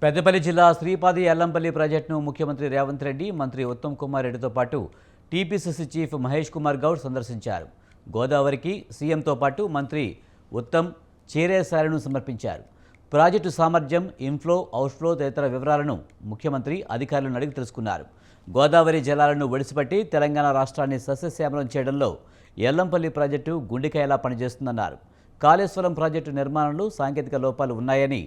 పెద్దపల్లి జిల్లా శ్రీపాది ఎల్లంపల్లి ప్రాజెక్టును ముఖ్యమంత్రి రేవంత్ రెడ్డి, మంత్రి ఉత్తమ్ కుమార్ రెడ్డితో పాటు టీపీసీసీ చీఫ్ మహేష్ కుమార్ గౌడ్ సందర్శించారు. గోదావరికి సీఎంతో పాటు మంత్రి ఉత్తమ్ చేరేశాలను సమర్పించారు. ప్రాజెక్టు సామర్థ్యం, ఇన్ఫ్లో, అవుట్ఫ్లో తదితర వివరాలను ముఖ్యమంత్రి అధికారులను అడిగి తెలుసుకున్నారు. గోదావరి జలాలను ఒడిసిపట్టి తెలంగాణ రాష్ట్రాన్ని సస్యశ్యామలం చేయడంలో ఎల్లంపల్లి ప్రాజెక్టు గుండెకాయలా పనిచేస్తుందన్నారు. కాళేశ్వరం ప్రాజెక్టు నిర్మాణంలో సాంకేతిక లోపాలు ఉన్నాయని,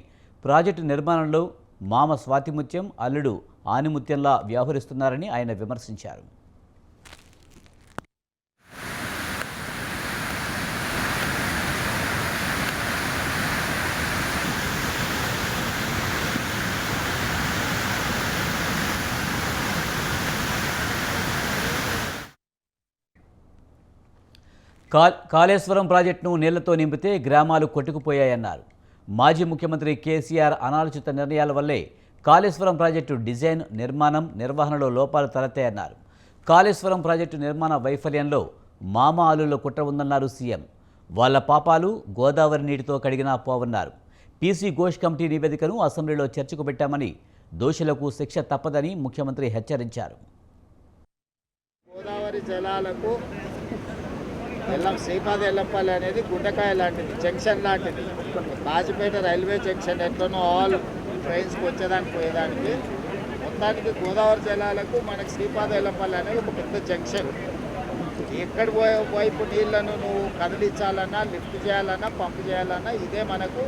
ప్రాజెక్టు నిర్మాణంలో మామ స్వాతిముత్యం, అల్లుడు ఆనిముత్యంలా వ్యవహరిస్తున్నారని ఆయన విమర్శించారు. కాళేశ్వరం ప్రాజెక్టును నీళ్లతో నింపితే గ్రామాలు కొట్టుకుపోయాయన్నారు. మాజీ ముఖ్యమంత్రి కేసీఆర్ అనాలోచిత నిర్ణయాల వల్లే కాళేశ్వరం ప్రాజెక్టు డిజైన్, నిర్మాణం, నిర్వహణలో లోపాలు తలెత్తాయన్నారు. కాళేశ్వరం ప్రాజెక్టు నిర్మాణ వైఫల్యంలో మామ ఆలులో కుట్ర ఉందన్నారు సీఎం. వాళ్ల పాపాలు గోదావరి నీటితో కడిగినా పోవన్నారు. పీసీ ఘోష్ కమిటీ నివేదికను అసెంబ్లీలో చర్చకు పెట్టామని, దోషులకు శిక్ష తప్పదని ముఖ్యమంత్రి హెచ్చరించారు. గోదావరి జలాలకు శ్రీపాది ఎల్లంపల్లి అనేది గుండెకాయ లాంటిది, జంక్షన్ లాంటిది. కాజీపేట రైల్వే జంక్షన్ ఎట్లనో ఆల్ ట్రైన్స్కి వచ్చేదానికి పోయేదానికి, మొత్తానికి గోదావరి జలాలకు మనకి శ్రీపాది ఎల్లంపల్లి అనేది ఒక పెద్ద జంక్షన్. ఎక్కడి వైపు నీళ్లను నువ్వు కదిలించాలన్నా, లిఫ్ట్ చేయాలన్నా, పంప్ చేయాలన్నా ఇదే మనకు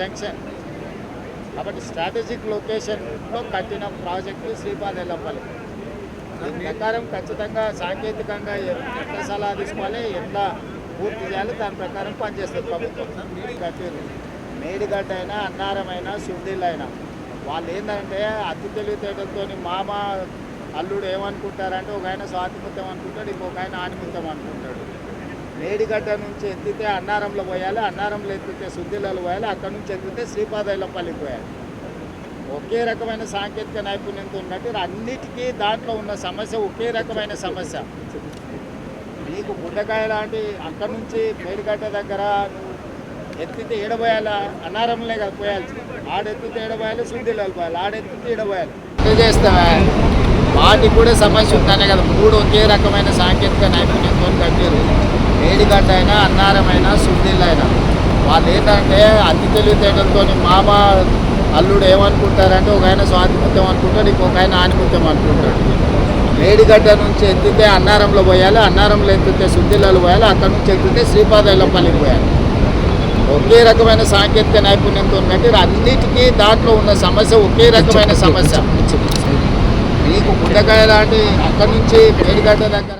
జంక్షన్. కాబట్టి స్ట్రాటజిక్ లొకేషన్లో కట్టిన ప్రాజెక్టు శ్రీపాది ఎల్లంపల్లి. దీని ప్రకారం ఖచ్చితంగా సాంకేతికంగా ఎట్లా సలహా తీసుకోవాలి, ఎట్లా పూర్తి చేయాలి, దాని ప్రకారం పనిచేస్తుంది ప్రభుత్వం. కట్టిరు మేడిగడ్డ అయినా, అన్నారం అయినా, సుందీళ్ళు అయినా వాళ్ళు ఏంటంటే అతి తెలివితేటలతో మామ అల్లుడు ఏమనుకుంటారంటే, ఒక ఆయన స్వాతిముత్యం అనుకుంటాడు, ఇంకొక ఆయన ఆనిముత్యం అనుకుంటాడు. మేడిగడ్డ నుంచి ఎత్తితే అన్నారంలో పోయాలి, అన్నారంలో ఎత్తితే సుందీలలో పోయాలి, అక్కడ నుంచి ఎత్తితే శ్రీపాది ఎల్లంపల్లికి పోయాలి. ఒకే రకమైన సాంకేతిక నైపుణ్యంతో ఉన్నట్టు అన్నిటికీ దాంట్లో ఉన్న సమస్య ఒకే రకమైన సమస్య. నీకు గుండెకాయ లాంటి అక్కడి నుంచి మేడిగడ్డ దగ్గర ఎత్తితే ఏడబోయాలి, అన్నారంలోనే కదా పోయాల్సి. ఆడెత్తితే ఏడబోయాలి, సుందీలలో పోయాలి, ఆడెత్తితే ఏడబోయాలి. చేస్తావా? వాటికి కూడా సమస్య ఉందనే కదా. మూడు ఒకే రకమైన సాంకేతిక నైపుణ్యంతో కట్టారు. మేడిగడ్డ అయినా, అన్నారం అయినా, సుందీళ్ళు అయినా వాళ్ళు ఏంటంటే అతి తెలివితేటలతో మామ అల్లుడు ఏమనుకుంటారంటే, ఒక ఆయన స్వాతిముత్యం అనుకుంటాడు, ఇంకొక ఆయన ఆనిముత్యం అనుకుంటాడు. మేడిగడ్డ నుంచి ఎత్తితే అన్నారంలో పోయాలి, అన్నారంలో ఎత్తితే సుందీలలో పోయాలి, అక్కడ నుంచి ఎత్తితే శ్రీపాది ఎల్లంపల్లికి పోయాలి. ఒకే రకమైన సాంకేతిక నైపుణ్యంతో ఉన్నట్టు అన్నిటికీ దాంట్లో ఉన్న సమస్య ఒకే రకమైన సమస్య. నీకు గుండెకాయ లాంటి అక్కడి నుంచి మేడిగడ్డ దగ్గర